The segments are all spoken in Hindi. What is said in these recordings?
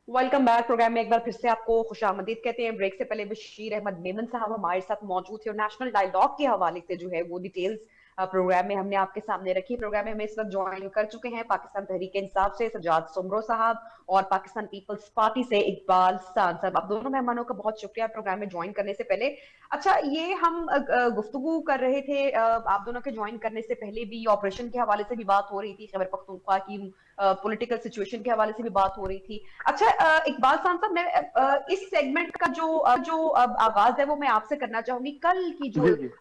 Welcome back. प्रोग्राम में एक बार फिर से आपको खुशामदीद कहते हैं। ब्रेक से पहले बशीर अहमद मेमन साहब हमारे साथ मौजूद थे और नेशनल डायलॉग के हवाले से जो है वो डिटेल्स प्रोग्राम में हमने आपके सामने रखी। प्रोग्राम में हमें इस वक्त ज्वाइन कर चुके हैं पाकिस्तान तहरीक इंसाफ से सजाद सुमरो साहब और पाकिस्तान पीपल्स पार्टी से इकबाल सान साहब। आप दोनों मेहमानों का बहुत शुक्रिया प्रोग्राम में ज्वाइन करने से पहले। अच्छा, ये हम गुफ्तगू कर रहे थे आप दोनों के ज्वाइन करने से पहले भी ऑपरेशन के हवाले से भी बात हो रही थी, खैबर पख्तूनख्वा की पॉलिटिकल सिचुएशन के हवाले से भी बात हो रही थी। अच्छा, इकबाल खान साहब, मैं इस सेगमेंट का जो आगाज है वो मैं आपसे करना चाहूंगी। कल की जो जी जी।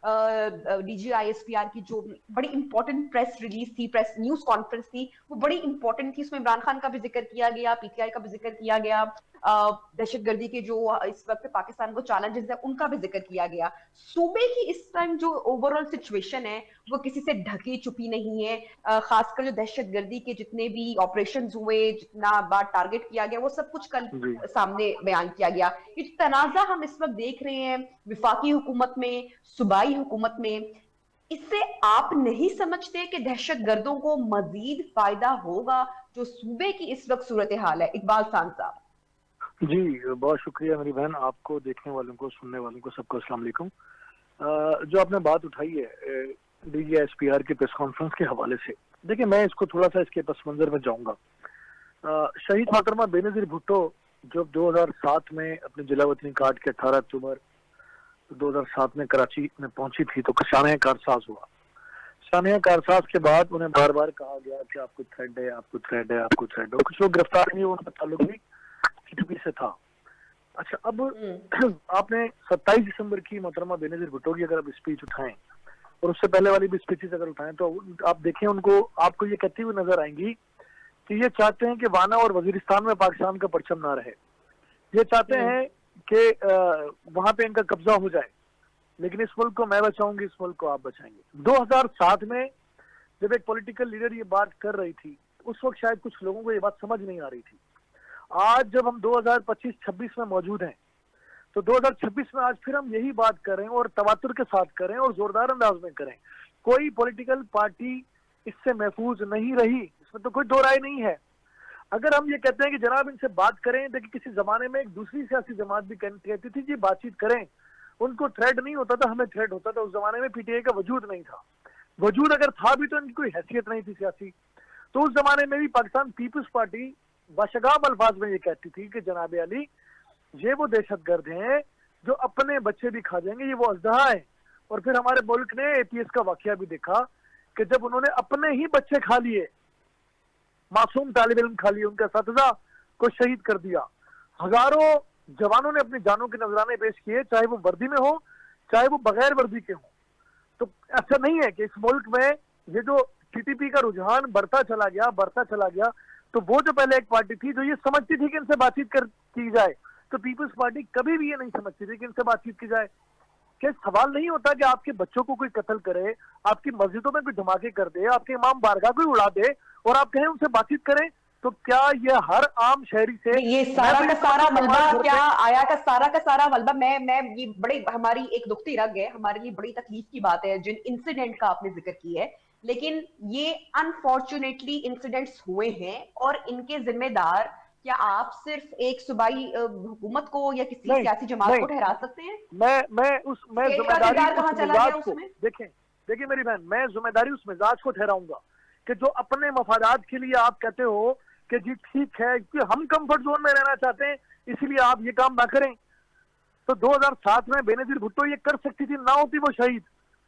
DGISPR की जो बड़ी इंपॉर्टेंट प्रेस रिलीज थी, प्रेस न्यूज कॉन्फ्रेंस थी, वो बड़ी इंपॉर्टेंट थी। उसमें इमरान खान का भी जिक्र किया गया, PTI का भी जिक्र किया गया, दहशतगर्दी के जो इस वक्त पाकिस्तान को चैलेंजेस है उनका भी जिक्र किया गया। सूबे की इस टाइम जो ओवरऑल सिचुएशन है वो किसी से ढकी छुपी नहीं है। खासकर जो दहशतगर्दी के जितने भी ऑपरेशंस हुए, जितना बार टारगेट किया गया, वो सब कुछ कल जी सामने बयान किया गया। ये जो तनाजा हम इस वक्त देख रहे हैं विफाकी हुकूमत में, सूबाई हुकूमत में, इससे आप नहीं समझते कि दहशतगर्दों को मजीद फायदा होगा जो सूबे की इस वक्त सूरत हाल है? इकबाल खान साहब। जी, बहुत शुक्रिया मेरी बहन, आपको, देखने वालों को, सुनने वालों को, सबको अस्सलाम वालेकुम। जो आपने बात उठाई है DGISPR की प्रेस कॉन्फ्रेंस के हवाले से, देखिए मैं इसको थोड़ा सा इसके पस मंजर में जाऊंगा। शहीद मोहतरमा बेनजीर भुट्टो जब 2007 में अपने जिला वतनी काट के 18 अक्टूबर 2007 में कराची में पहुंची थी तो शानिया कारसाज हुआ। शानिया कारसाज के बाद उन्हें बार बार कहा गया कि आपको थ्रेड है, आपको थ्रेड है, आपको थ्रेड है। कुछ लोग गिरफ्तार नहीं हुए, उनका ताल्लुक भी TTP से था। अच्छा, अब आपने 27 दिसंबर की मोहतरमा बेनजीर भुट्टो की अगर आप स्पीच उठाएं और उससे पहले वाली भी स्पीचेस अगर उठाएं तो आप देखें उनको, आपको ये कहती हुई नजर आएंगी कि ये चाहते हैं कि वाना और वजीरिस्तान में पाकिस्तान का परचम ना रहे। ये चाहते हैं कि वहां पे इनका कब्जा हो जाए, लेकिन इस मुल्क को मैं बचाऊंगी, इस मुल्क को आप बचाएंगे। 2007 में जब एक पॉलिटिकल लीडर ये बात कर रही थी, उस वक्त शायद कुछ लोगों को ये बात समझ नहीं आ रही थी। आज जब हम 2025-26 में मौजूद हैं, तो 2026 में आज फिर हम यही बात करें और तवातुर के साथ करें और जोरदार अंदाज में करें। कोई पॉलिटिकल पार्टी इससे महफूज नहीं रही, इसमें तो कोई दो राय नहीं है। अगर हम ये कहते हैं कि जनाब इनसे बात करें, देखिए किसी जमाने में एक दूसरी सियासी जमात भी कहती थी जी बातचीत करें, उनको थ्रेड नहीं होता था, हमें थ्रेड होता था। उस जमाने में PTI का वजूद नहीं था, वजूद अगर था भी तो इनकी कोई हैसियत नहीं थी सियासी। तो उस जमाने में भी पाकिस्तान पीपल्स पार्टी बाशगाब अल्फाज में ये कहती थी कि जनाब अली, ये वो दहशतगर्द हैं जो अपने बच्चे भी खा जाएंगे, ये वो अजदहा है। और फिर हमारे मुल्क ने APS का वाकया भी देखा कि जब उन्होंने अपने ही बच्चे खा लिए, मासूम तालिब इल्म खा लिए, उनके असातिज़ा को शहीद कर दिया, हजारों जवानों ने अपनी जानों के नजराने पेश किए, चाहे वो वर्दी में हो चाहे वो बगैर वर्दी के हो। तो ऐसा नहीं है कि इस मुल्क में ये जो TTP का रुझान बढ़ता चला गया, तो वो जो पहले एक पार्टी थी जो ये समझती थी कि इनसे बातचीत की जाए, तो पीपल्स पार्टी कभी भी ये नहीं समझती थी कि इनसे बातचीत की जाए। कि सवाल नहीं होता कि आपके बच्चों को कोई कत्ल करे, आपकी मस्जिदों में कोई धमाके कर दे, आपके इमाम बारगाह को उड़ा दे और आप कहें उनसे बातचीत करें, तो क्या ये हर आम शहरी से ये सारा का सारा मलबा क्या आया का सारा मलबा, मैं ये बड़ी हमारी एक दुखती रग है, हमारे लिए बड़ी तकलीफ की बात है जिन इंसिडेंट का आपने जिक्र किया है। लेकिन ये अनफॉर्चुनेटली इंसिडेंट्स हुए हैं और इनके जिम्मेदार क्या आप सिर्फ एक सूबाई हुकूमत को या किसी नहीं सियासी जमात नहीं, को ठहरा सकते हैं? मैं स्टेट का जिम्मेदारी किरदार उस कहाँ चला मिजाज गया को, उसमें? देखें देखिए मेरी बहन, मैं जिम्मेदारी उस मिजाज को ठहराऊंगा कि जो अपने मफादात के लिए आप कहते हो कि जी ठीक है कि हम कंफर्ट जोन में रहना चाहते हैं इसलिए आप ये काम ना करें। तो 2007 में बेनजीर भुट्टो ये कर सकती थी, ना होती वो शहीद,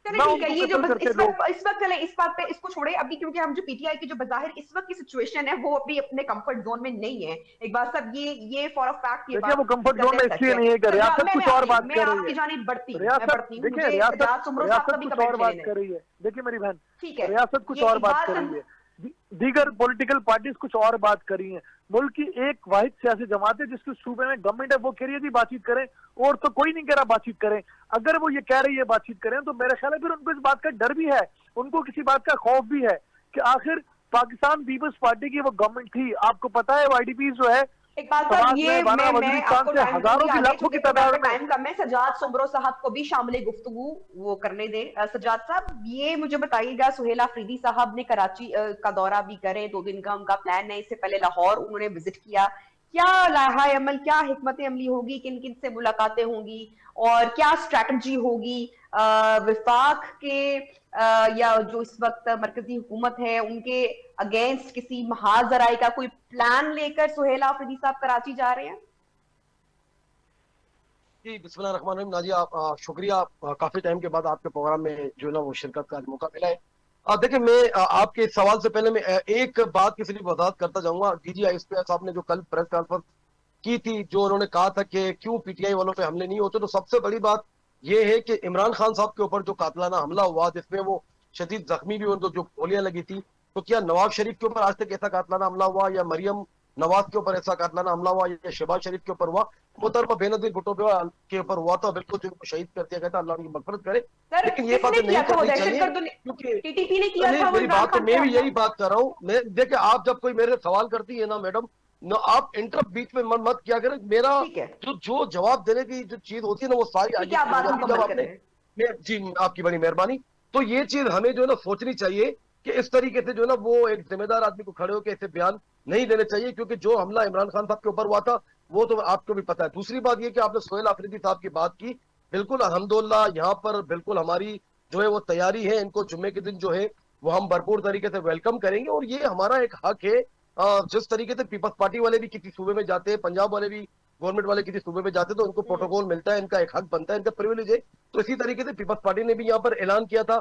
चले ना ठीक है, उनको ये जो कत्ल करते लोग। इस वक्त चले इस बात पे इसको छोड़े अभी, क्योंकि हम जो PTI की जो बाहिर इस वक्त की सिचुएशन है वो अभी अपने कंफर्ट जोन में नहीं है। एक बात सब ये फॉर अ फैक्ट ये देखिए वो बात कंफर्ट जोन कतई में सच इसलिए है। नहीं है कि रियासत कुछ और बात मैं कर रही आपकी है। जानिब बढ़ती हूँ, मैं रियासत, बढ़ती हूँ, देखिए मुझे रियासत सजाद सुमरो साहब का रियासत भी कुछ कमेंट और लेने बात दें। कर रही है। देखिए मेरी बहन, ठीक है, रियासत कुछ ये और बात इकबाल कर रही है, दीगर पॉलिटिकल पार्टीज कुछ और बात कर रही हैं। मुल्क की एक वाहिद सियासी जमात है जिसके सूबे में गवर्नमेंट है, वो कह रही है जी बातचीत करें, और तो कोई नहीं कह रहा बातचीत करें। अगर वो ये कह रही है बातचीत करें तो मेरा ख्याल है फिर उनको इस बात का डर भी है, उनको किसी बात का खौफ भी है कि आखिर पाकिस्तान पीपल्स पार्टी की वो गवर्नमेंट थी। आपको पता है YDP जो है इकबाल साहब, समाज में ये वाना मैं वजीरिस्तान आपको से टाइम दूंगी हजारों की आगे, लाखों की चूंकि प्रोग्राम तादाद का में। टाइम कम है। सजाद सुमरो साहब को भी शामिल गुफ्तगू वो करने दे। सजाद साहब, ये मुझे बताइएगा, सुहेल आफरीदी साहब ने कराची का दौरा भी करे, 2 दिन का उनका प्लान है, इससे पहले लाहौर उन्होंने विजिट किया। क्या लाहा अमल, क्या हिकमत अमली होगी, किन किन से मुलाकातें होंगी और क्या स्ट्रैटेजी होगी विफाक के या जो इस वक्त मरकजी हुकूमत है उनके अगेंस्ट किसी महाजराई का कोई प्लान लेकर सुहेल आफरीदी साहब कराची जा रहे हैं? जी बिस्मिल्लाहिर्रहमानिर्रहीम। नाजी आप शुक्रिया। काफी टाइम के बाद आपके प्रोग्राम में जो है ना वो शिरकत का मौका मिला है। देखिए मैं आपके इस सवाल से पहले मैं एक बात की सिर्फ वजाहत करता जाऊंगा। DGISPR साहब ने जो कल प्रेस कॉन्फ्रेंस की थी, जो उन्होंने कहा था कि क्यों PTI वालों पे हमले नहीं होते, तो सबसे बड़ी बात यह है कि इमरान खान साहब के ऊपर जो कातलाना हमला हुआ जिसमें वो शदीद जख्मी भी, उनको जो गोलियां लगी थी, तो क्या नवाज शरीफ के ऊपर आज तक ऐसा कातलाना हमला हुआ, या मरियम नवाज के ऊपर ऐसा कातलाना हमला हुआ, या शहबाज शरीफ के ऊपर हुआ? मोहतरमा बेनजीर भुट्टो के ऊपर हुआ था, बिल्कुल जिनको शहीद कर दिया गया था, अल्लाह उनकी मगफरत करे। सर लेकिन ये किसने बातें किया नहीं था वो करनी चाहिए दहशतगर्द? क्योंकि टीटीपी ने किया नहीं, था वो मेरी इमरान बात है, खान पे मैं भी हमला? यही बात कर रहा हूँ। मैं देखिए, आप जब कोई मेरे से सवाल करती है ना मैडम, ना आप इंटरप्ट बीच में मत किया करें। मेरा ठीक है, जो जो जवाब देने की जो चीज होती है ना वो सारी ठीक आगे है, आप की हो बात जाती है। जब मुकम्मल आपने करें। मैं जी आपकी बड़ी मेहरबानी। तो ये चीज हमें जो है ना सोचनी चाहिए कि इस तरीके से जो है ना वो एक जिम्मेदार आदमी को खड़े होकर ऐसे बयान नहीं देने चाहिए, क्योंकि जो हमला इमरान खान साहब के ऊपर हुआ था वो तो आपको भी पता है। दूसरी बात ये कि आपने सोहेल अफरीदी साहब की बात की, बिल्कुल अल्हम्दुलिल्लाह यहाँ पर बिल्कुल हमारी जो है वो तैयारी है। इनको जुम्मे के दिन जो है वो हम भरपूर तरीके से वेलकम करेंगे, और ये हमारा एक हक है। जिस तरीके से पीपल्स पार्टी वाले भी किसी सूबे में जाते हैं, पंजाब वाले भी गवर्नमेंट वाले किसी सूबे में जाते हैं, तो उनको प्रोटोकॉल मिलता है, इनका एक हक बनता है, इनका प्रिविलेज है। तो इसी तरीके से पीपल्स पार्टी ने भी यहाँ पर ऐलान किया था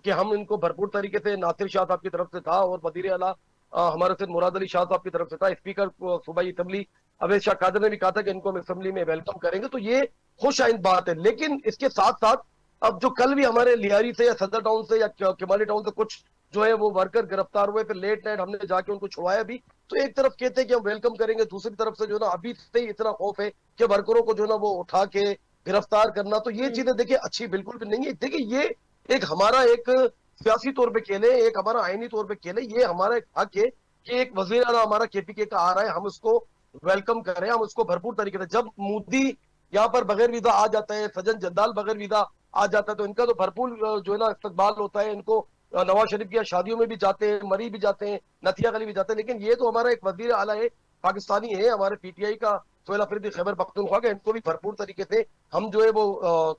कि हम इनको भरपूर तरीके से, नासिर शाह साहब की तरफ से था और वजीर आला हमारे से मुराद अली शाह साहब की तरफ से था, स्पीकर सूबाई असेंबली अवैध शाह कादर ने भी कहा था कि इनको हम असेंबली में वेलकम करेंगे। तो ये खुश आइंद बात है। लेकिन इसके साथ साथ अब जो कल भी हमारे लियारी से या सदर टाउन से या किमाली टाउन से कुछ जो है वो वर्कर गिरफ्तार हुए, फिर लेट नाइट हमने जाके उनको छुड़वाया भी। तो एक तरफ कहते हैं कि हम वेलकम करेंगे, दूसरी तरफ से जो ना अभी से ही इतना खौफ है कि वर्करों को जो ना वो उठा के गिरफ्तार करना, तो ये चीजें देखिए अच्छी बिल्कुल भी नहीं है। देखिए ये एक हमारा एक सियासी तौर पे खेले, एक हमारा आईनी तौर पे खेले, ये हमारा एक हक है कि एक वजीर आला हमारा KPK का आ रहा है, हम उसको वेलकम करें, हम उसको भरपूर तरीके से। जब मोदी यहाँ पर बगैर वीजा आ जाता है, सज्जन जद्दाल बगैर वीजा आ जाता है, तो इनका तो भरपूर जो है ना इस्तकबाल होता है। इनको नवाज शरीफ की शादियों में भी जाते हैं, मरी भी जाते हैं, नथिया गली भी जाते हैं। लेकिन ये तो हमारा एक वजीर आला है, पाकिस्तानी है, हमारे PTI का सोहेल अफरीदी खैबर पख्तूनख्वा का, इनको भी भरपूर तरीके से हम जो है वो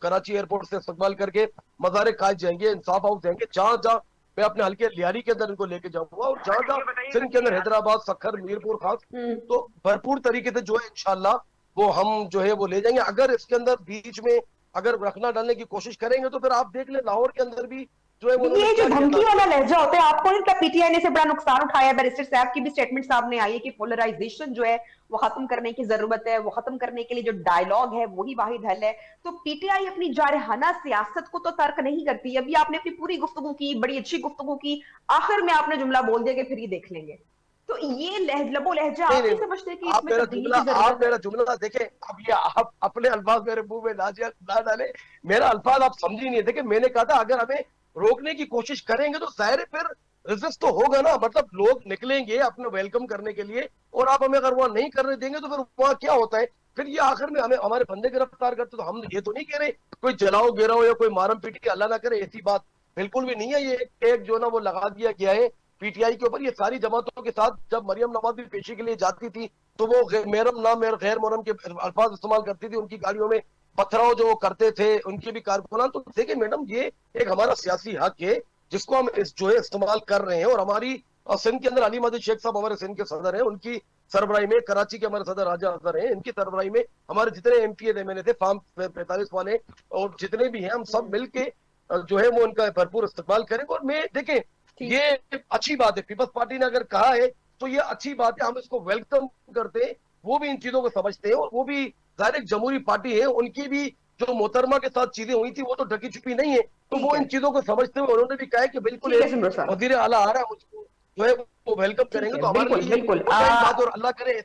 कराची एयरपोर्ट से इस्तकबाल करके मज़ार कायद जाएंगे, इंसाफ हाउस जाएंगे, जहां जहां मैं अपने हल्के लियारी के अंदर इनको लेके जाऊंगा, और जहां जहां सिंध के अंदर हैदराबाद, सखर, मीरपुर खास, हम्म। तो भरपूर तरीके से जो है इंशाल्लाह वो हम जो है वो ले जाएंगे। अगर इसके अंदर बीच में अगर रखना डालने की कोशिश करेंगे तो फिर आप देख ले लाहौर के अंदर भी जो है वो उन्होंने ये जो क्या किया धमकी था। वाला लहजा होता है, आपको नहीं क्या पीटीआई ने से बड़ा नुकसान उठाया? बैरिस्टर साहब की भी स्टेटमेंट सामने आई है कि पोलराइजेशन जो है वो खत्म करने की जरूरत है, वो खत्म करने के लिए जो डायलॉग है वही वाहिद हल है। तो पीटीआई अपनी जारहाना सियासत को तो तर्क नहीं करती। अभी आपने अपनी पूरी गुफ्तगू की, बड़ी अच्छी गुफ्तगू की, आखिर में आपने जुमला बोल दिया कि फिर ये देख लेंगे। तो ये लबो लहजा नहीं आप नहीं नहीं, समझते कि इसमें तब्दीली की जरूरत आप है? मेरा जुमला देखें। अब ये आप अपने अल्फाज मेरे मुंह में ना डाले। मेरा अल्फाज आप समझी नहीं। देखे, मैंने कहा था अगर हमें रोकने की कोशिश करेंगे तो जाहिर है फिर रेजिस्ट तो होगा ना, मतलब लोग निकलेंगे अपने वेलकम करने के लिए, और आप हमें अगर वहां नहीं करने देंगे तो फिर वहां क्या होता है, फिर ये आखिर में हमें हमारे बंदे गिरफ्तार करते। तो हम ये तो नहीं कह रहे कोई जलाओ गिराओ या कोई मारम पीटी, अल्लाह ना करे, ऐसी बात बिल्कुल भी नहीं है। ये एक जो ना वो लगा दिया गया है PTI के ऊपर। ये सारी जमातों के साथ जब मरियम नवाज भी पेशी के लिए जाती थी तो वो मेरम ना मेर गैर मोरम के अल्फाज इस्तेमाल करती थी, उनकी गाड़ियों में पथराव जो वो करते थे उनके भी कारकुनान। तो देखिए मैडम, ये एक हमारा सियासी हक है जिसको हम जो है इस्तेमाल कर रहे हैं। और हमारी सिंध के अंदर अली मजीद शेख साहब हमारे सिंध के सदर हैं, उनकी सरबराही में, कराची के हमारे सदर राजा अजहर हैं, इनकी सरबराही में हमारे जितने MP MNA थे, फार्म 45 वाले और जितने भी हैं, हम सब मिलके जो है वो उनका भरपूर इस्तेमाल करेंगे। और मैं देखें, ठीक। ये अच्छी बात है, पीपल्स पार्टी ने अगर कहा है तो ये अच्छी बात है, हम इसको वेलकम करते हैं। वो भी इन चीजों को समझते हैं, और वो भी जाहिर एक जमहूरी पार्टी है, उनकी भी जो मोहतरमा के साथ चीजें हुई थी वो तो ढकी छुपी नहीं है। तो ठीक वो है, इन चीजों को समझते हुए उन्होंने भी कहा है कि बिल्कुल ठीक है एक सिमर साहब। वजीर आला आ रहा है, उसको जो है वो वेलकम ठीक करेंगे। है, तो हमारे बिल्कुल लिए ये बिल्कुल। खुशाइन बात, और अल्लाह करे।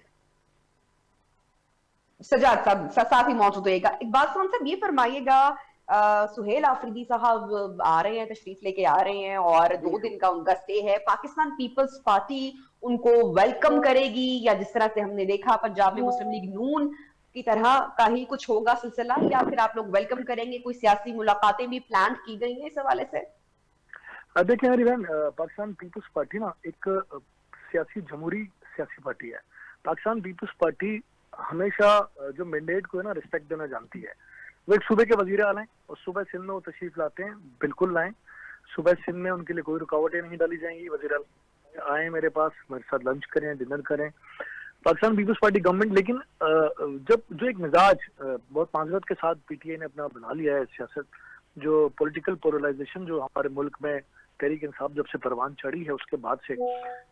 सजाद साहब साथ ही मौजूद होएगा। इकबाल खान साहब ये फरमाइएगा, सुहेल आफरीदी साहब आ रहे हैं, तशरीफ लेके आ रहे हैं और जी 2 दिन का उनका स्टे है। पाकिस्तान पीपल्स पार्टी उनको वेलकम करेगी या जिस तरह से हमने देखा पंजाब में मुस्लिम लीग नून की तरह का ही कुछ होगा सिलसिला, या फिर आप लोग वेलकम करेंगे? कोई सियासी मुलाकातें भी प्लान की गई हैं इस हवाले से? देखिए मेरी बहन, पाकिस्तान पीपल्स पार्टी ना एक सियासी जमहूरी सियासी पार्टी है। पाकिस्तान पीपल्स पार्टी हमेशा जो मैंडेट को है ना रिस्पेक्ट देना जानती है। वो एक सूबे के वजीर आला हैं और सुबह सिंध में वो तशरीफ लाते हैं, बिल्कुल लाएं। सुबह सिंध में उनके लिए कोई रुकावटें नहीं डाली जाएंगी। वजीर आला आए मेरे पास, मेरे साथ लंच करें, डिनर करें। पाकिस्तान पीपल्स पार्टी गवर्नमेंट, लेकिन जब जो एक मिजाज बहुत माजरत के साथ पीटीआई ने अपना बना लिया है सियासत, जो पॉलिटिकल पोलराइजेशन जो हमारे मुल्क में तहरीक इंसाफ जब से परवान चढ़ी है उसके बाद से,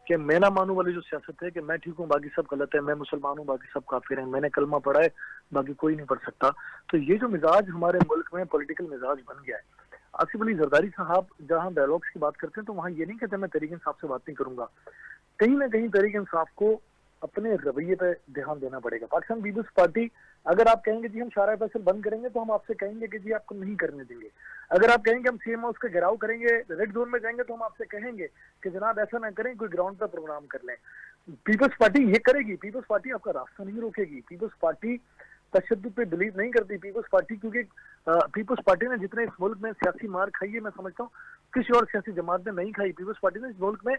कि मैं ना मानू वाली जो सियासत है कि मैं ठीक हूँ बाकी सब गलत है, मैं मुसलमान हूँ बाकी सब काफिर हैं, मैंने कलमा पढ़ा है बाकी कोई नहीं पढ़ सकता, तो ये जो मिजाज हमारे मुल्क में पॉलिटिकल मिजाज बन गया है। आसिफ अली जरदारी साहब जहाँ डायलॉग्स की बात करते हैं तो वहाँ ये नहीं कहते मैं तहरीक इंसाफ से बात नहीं करूंगा। कहीं ना कहीं तहरीक इंसाफ को अपने रवैये पे ध्यान देना पड़ेगा। पाकिस्तान पीपल्स पार्टी, अगर आप कहेंगे जी हम शारा फैसल बंद करेंगे तो हम आपसे कहेंगे कि जी आपको नहीं करने देंगे। अगर आप कहेंगे हम सीएमओ उसका घेराव करेंगे, रेड जोन में जाएंगे, तो हम आपसे कहेंगे कि जनाब ऐसा ना करें, कोई ग्राउंड पर प्रोग्राम कर लें। पीपल्स पार्टी ये करेगी, पीपल्स पार्टी आपका रास्ता नहीं रोकेगी। पीपल्स पार्टी तशद्दुद पे बिलीव नहीं करती। पीपल्स पार्टी, क्योंकि पीपल्स पार्टी ने जितने इस मुल्क में सियासी मार खाई है, मैं समझता हूँ किसी और सियासी जमात ने नहीं खाई। पीपल्स पार्टी ने इस मुल्क में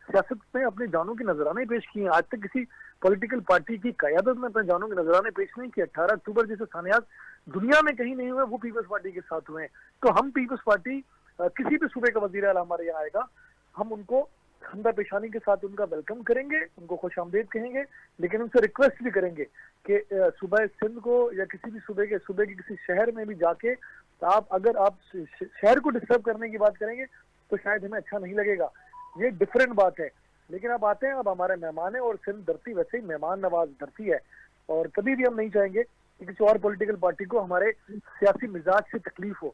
सियासत में अपनी जानों की नजराने पेश किए हैं। आज तक किसी पॉलिटिकल पार्टी की कयादत में अपने जानों के नजराने पेश नहीं किए। 18 अक्टूबर जैसे सानियात दुनिया में कहीं नहीं हुए, वो पीपल्स पार्टी के साथ हुए हैं। तो हम पीपल्स पार्टी, किसी भी सूबे का वजीर आला हमारे यहाँ आएगा, हम उनको खंदा पेशानी के साथ उनका वेलकम करेंगे, उनको खुश आमदेद कहेंगे, लेकिन उनसे रिक्वेस्ट भी करेंगे कि सूबे सिंध को या किसी भी सूबे के किसी शहर में भी जाके अगर आप शहर को डिस्टर्ब करने की बात करेंगे तो शायद हमें अच्छा नहीं लगेगा। ये डिफरेंट बात है। लेकिन अब आते हैं, अब हमारे मेहमान है और सिंध धरती वैसे ही मेहमान नवाज धरती है, और कभी भी हम नहीं चाहेंगे कि किसी और पॉलिटिकल पार्टी को हमारे सियासी मिजाज से तकलीफ हो।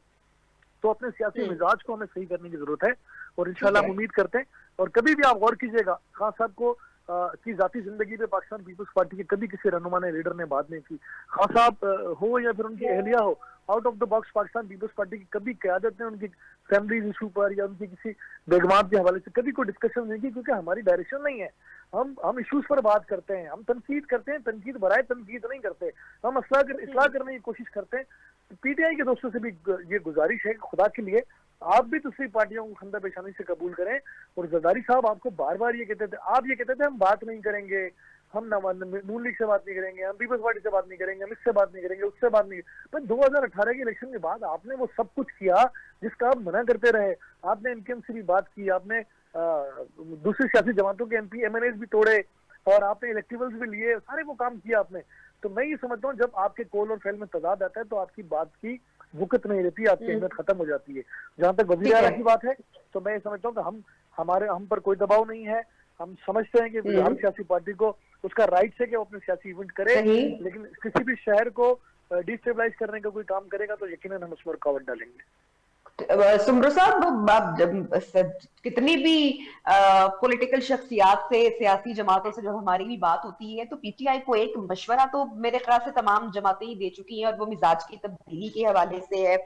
तो अपने सियासी मिजाज को हमें सही करने की जरूरत है, और इंशाल्लाह हम उम्मीद करते हैं। और कभी भी आप गौर कीजिएगा, खान साहब को की जाती जिंदगी में पाकिस्तान पीपल्स पार्टी के कभी किसी रहनुमा ने, लीडर ने बात नहीं की। खान साहब हो या फिर उनकी अहलिया हो, out of the box Pakistan Peoples Party की कभी क्यादत ने उनकी फैमिली इशू पर या उनकी किसी बेगमात के हवाले से कभी कोई डिस्कशन नहीं की, क्योंकि हमारी डायरेक्शन नहीं है। हम इश्यूज पर बात करते हैं, हम तनकीद करते हैं, तनकीद बराए तनकीद नहीं करते, हम इस्लाह करने की कोशिश करते हैं। पीटीआई के दोस्तों से भी ये गुजारिश है कि खुदा के लिए आप भी दूसरी पार्टियों को खंदा पेशानी से कबूल करें। और जरदारी साहब आपको बार बार ये कहते थे, आप ये कहते थे हम बात नहीं करेंगे, हम नून लीग से बात नहीं करेंगे, हम पीपल्स पार्टी से बात नहीं करेंगे, हम इससे बात नहीं करेंगे, उससे बात नहीं। पर 2018 के इलेक्शन के बाद आपने वो सब कुछ किया जिसका आप मना करते रहे। आपने एमकेएम से भी बात की, आपने दूसरी सियासी जमातों के एमपी एमएनएस भी तोड़े, और आपने इलेक्टिवल्स भी लिए, सारे वो काम किया आपने। तो मैं ये समझता हूँ जब आपके कॉल और फेल में तजाद आता है तो आपकी बात की वुकत नहीं रहती, आपकी अहमियत खत्म हो जाती है। जहां तक वज़ीर आला की बात है तो मैं ये समझता हूँ कि हम पर कोई दबाव नहीं है। हम समझते हैं कि हर सियासी पार्टी को उसका राइट है कि वो अपने सियासी इवेंट करे, लेकिन किसी भी शहर को डिस्टेबलाइज करने का कोई काम करेगा तो यकीनन हम उसमें रुकावट डालेंगे। सुमरो साहब, कितनी भी पॉलिटिकल शख्सियात से, सियासी जमातों से जब हमारी भी बात होती है तो पीटीआई को एक मशवरा तो मेरे ख्याल से तमाम जमातें ही दे चुकी हैं, और वो मिजाज की तब्दीली के हवाले से है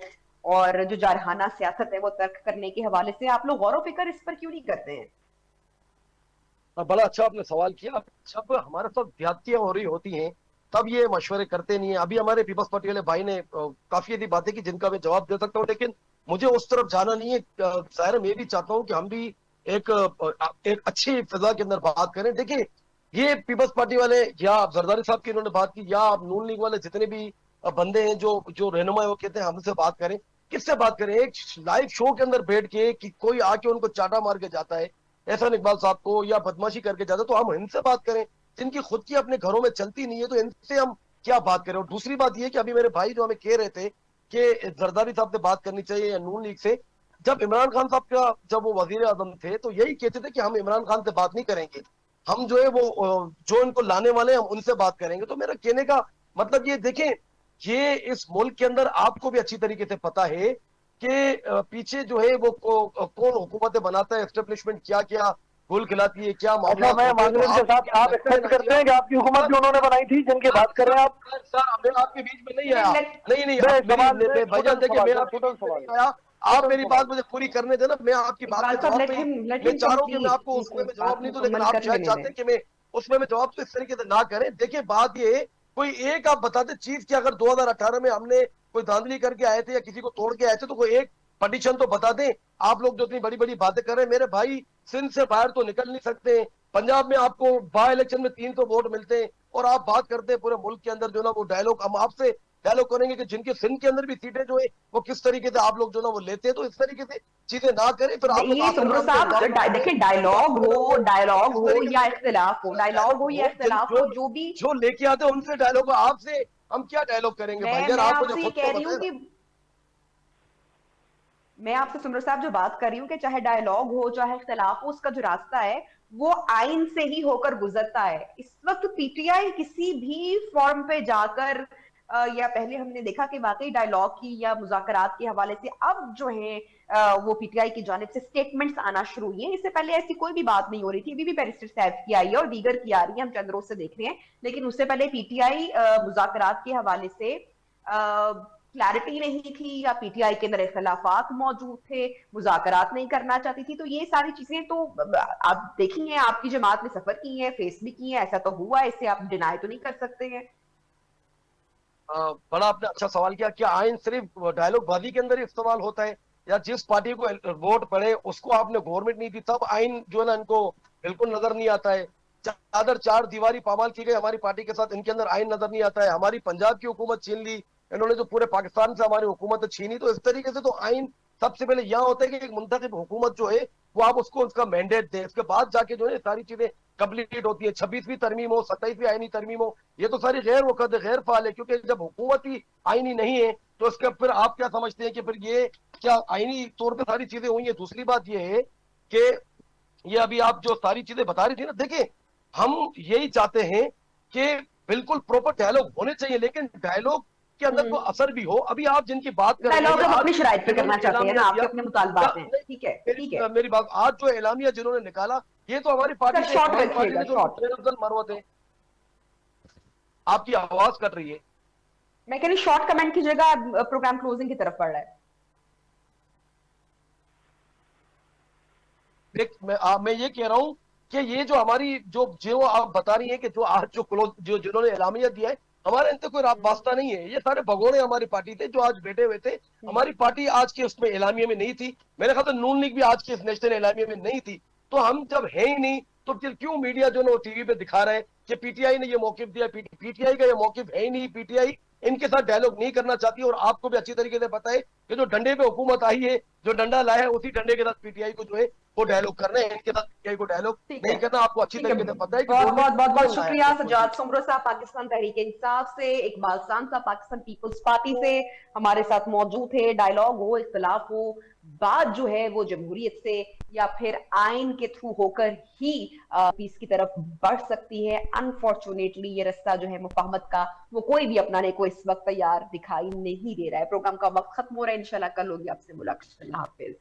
और जो जारहाना सियासत है वो तर्क करने के हवाले से। आप लोग गौर व फिक्र इस पर क्यों नहीं करते हैं? बड़ा अच्छा आपने सवाल किया। जब हमारे साथ ज्यादतियां हो रही होती हैं तब ये मशवरे करते नहीं है। अभी हमारे पीपल्स पार्टी वाले भाई ने काफी ऐसी बातें की जिनका मैं जवाब दे सकता हूँ, लेकिन मुझे उस तरफ जाना नहीं है। जाहिर मैं भी चाहता हूँ कि हम भी एक अच्छी फिजा के अंदर बात करें। देखिए, ये पीपल्स पार्टी वाले या जरदारी साहब की इन्होंने बात की, या नून लीग वाले जितने भी बंदे हैं जो रहनुमा है, वो कहते हैं हमसे बात करें। किससे बात करें? एक लाइव शो के अंदर बैठ के कि कोई आके उनको चाटा मार के जाता है, एहसान इकबाल साहब को, या बदमाशी करके जाता है, तो हम इनसे बात करें। जिनकी खुद की अपने घरों में चलती नहीं है तो इनसे हम क्या बात करें? और दूसरी बात यह कि अभी मेरे भाई जो हमें कह रहे थे कि जरदारी साहब से बात करनी चाहिए या नून लीग से, जब इमरान खान साहब का जब वो वजीर आजम थे तो यही कहते थे कि हम इमरान खान से बात नहीं करेंगे, हम जो है वो जो इनको लाने वाले हैं हम उनसे बात करेंगे। तो मेरा कहने का मतलब ये, देखें, ये इस मुल्क के अंदर आपको भी अच्छी तरीके से पता है कि पीछे जो है वो कौन हुकूमतें बनाता है, एस्टेब्लिशमेंट क्या क्या गोल खिलाती है, क्या अच्छा, मैं मांगने के साथ आप एक्सेप्ट करते हैं कि आपकी हुकूमत भी उन्होंने बनाई थी जिनकी बात कर रहे हैं आप? सर, मैं आपके बीच में नहीं आया। नहीं भाईजान, देखिए मैं आपके बीच में नहीं आया। आप मेरी बात मुझे पूरी करने देना, मैं आपकी बात में जवाब नहीं, मैं चाह रहा हूँ कि मैं आपको उसमें में जवाब नहीं दूं, लेकिन आप शायद चाहते हैं कि मैं उसमें में जवाब तो इस तरीके से ना करें। देखिए, बात ये, कोई एक आप बताते चीज की, अगर 2018 में हमने कोई धांधली करके आए थे या किसी को तोड़ के आए थे तो कोई एक पटिशन तो बता दें। आप लोग जो इतनी बड़ी बड़ी बातें कर रहे हैं, मेरे भाई सिंध से बाहर तो निकल नहीं सकते, पंजाब में आपको बाय इलेक्शन में 300 वोट मिलते हैं और आप बात करते हैं पूरे मुल्क के अंदर जो ना वो डायलॉग, हम आपसे डायलॉग करेंगे कि जिनके सिंध के अंदर भी सीटें जो है वो किस तरीके से आप लोग जो ना वो लेते हैं। तो इस तरीके से चीजें ना करें, फिर आप लोग ये सुमरो आखिर साहब देखिए, डायलॉग इस हो तरीके या से इख्तिलाफ हो, डायलॉग हो या इख्तिलाफ जो हो, जो भी, जो लेके आते हैं उनसे डायलॉग, आपसे हम क्या डायलॉग करेंगे भाई यार, मैं आप मुझे आपसे ये खुद कह तो रही हूँ बताए ना। कि मैं आपसे सुमरो साहब जो बात कर रही हूँ कि चाहे डायलॉग हो चाहे इख्तिलाफ हो, उसका जो रास्ता है वो आइन से ही होकर गुजरता है। इस वक्त पीटीआई किसी भी फॉर्म पे जाकर या पहले हमने देखा कि वाकई डायलॉग की या मुज़ाकरात के हवाले से अब जो है वो पीटीआई की जानिब से स्टेटमेंट्स आना शुरू हुई है। इससे पहले ऐसी कोई भी बात नहीं हो रही थी। अभी भी बैरिस्टर सैफ की आई है और दीगर की आ रही है, हम चंद रोज से देख रहे हैं। लेकिन उससे पहले पीटीआई मुज़ाकरात के हवाले से क्लैरिटी नहीं थी या पीटीआई के अंदर इख्तलाफात मौजूद थे, मुज़ाकरात नहीं करना चाहती थी। तो ये सारी चीजें तो आप देखेंगे, आपकी जमात ने सफर की है, फेस भी की है, ऐसा तो हुआ, इसे आप डिनाई तो नहीं कर सकते हैं। बड़ा आपने अच्छा सवाल किया, क्या आइन सिर्फ डायलॉग बाजी के अंदर ही इस्तेमाल होता है, या जिस पार्टी को वोट पड़े उसको आपने गवर्नमेंट नहीं दी तब आइन जो है ना इनको बिल्कुल नजर नहीं आता है? चादर चार दीवारी पामाल की गई हमारी पार्टी के साथ, इनके अंदर आइन नजर नहीं आता है। हमारी पंजाब की हुकूमत छीन ली इन्होंने, जो पूरे पाकिस्तान से हमारी हुकूमत छीनी। तो इस तरीके से तो आइन सबसे पहले यहाँ होता है कि एक मुंतखब हुकूमत जो है वो आप उसको उसका मैंडेट दें, इसके बाद जाके जो है सारी चीजें कंप्लीट होती है। 26वीं तरमीम हो, 27वीं आईनी तरमीम हो, ये तो सारी गैर वक़्त गैर फाल है, क्योंकि जब हुकूमत ही आईनी नहीं है तो इसके फिर आप क्या समझते हैं कि फिर ये क्या आईनी तौर पे सारी चीजें हुई है? दूसरी बात ये है कि ये अभी आप जो सारी चीजें बता रही थी ना, देखिए हम यही चाहते हैं कि बिल्कुल प्रॉपर डायलॉग होने चाहिए, लेकिन डायलॉग के अंदर को असर भी हो। अभी आप जिनकी बात कर रहे हैं, डायलॉग या हम आज अपनी शराइत पे जिन्होंने करना चाहते हैं एलामिया ना, दिया, आपके अपने या मुतालबात हैं, नहीं, ठीक है, ठीक है। मेरी बात, आज जो एलामिया जिन्होंने निकाला ये तो हमारी पार्टी सर से, शॉर्ट हमारी पार्टी रखिएगा, ने जो शॉर्ट। अफजल मरवत है। आपकी आवाज कट रही है। मैं कह रही शॉर्ट कमेंट की जगह प्रोग्राम क्लोजिंग की तरफ बढ़ रहा है। देख मैं ये कह रहा हूं कि ये जो हमारी जो आप बता रही हैं कि जो आज जो क्लोज जो जिन्होंने एलामिया दिया है, हमारे इनसे कोई हम्म, वास्ता नहीं है। ये सारे भगोड़े हमारी पार्टी थे जो आज बैठे हुए थे। हम्म, हमारी पार्टी आज के उसमें एलामिया में नहीं थी। मेरे ख्याल से नून लीग भी आज के इस नेशनल एलामिया में नहीं थी। तो हम जब है ही नहीं तो फिर क्यों मीडिया जो ना वो टीवी पे दिखा रहा है कि पीटीआई ने ये मौकिफ दिया? पीटीआई का ये मौकिफ है ही नहीं। पीटीआई इनके साथ डायलॉग नहीं करना चाहती, और आपको भी अच्छी तरीके से पता है कि जो डंडे पे हुकूमत आई है, जो डंडा लाया है, उसी डंडे के साथ पीटीआई को जो है वो डायलॉग करना है। इनके साथ पीटीआई को डायलॉग ठीक है, नहीं करना। आपको अच्छी ठीक है। तरीके से पता है कि बहुत गवर्नमेंट बहुत बहुत बहुत कौन लाया शुक्रिया है इसको। जी सजाद सुमरो साहब, पाकिस्तान तहरीक इंसाफ से, इकबाल खान साहब पाकिस्तान पीपल्स पार्टी से हमारे साथ मौजूद थे। डायलॉग हो, इख्तलाफ हो, बात जो है वो जमहूरियत से या फिर आइन के थ्रू होकर ही पीस की तरफ बढ़ सकती है। अनफॉर्चुनेटली ये रास्ता जो है मुफाहमत का, वो कोई भी अपनाने को इस वक्त तैयार दिखाई नहीं दे रहा है। प्रोग्राम का वक्त खत्म हो रहा है, इंशाल्लाह कल होगी आपसे मुलाकात। अल्लाह हाफिज।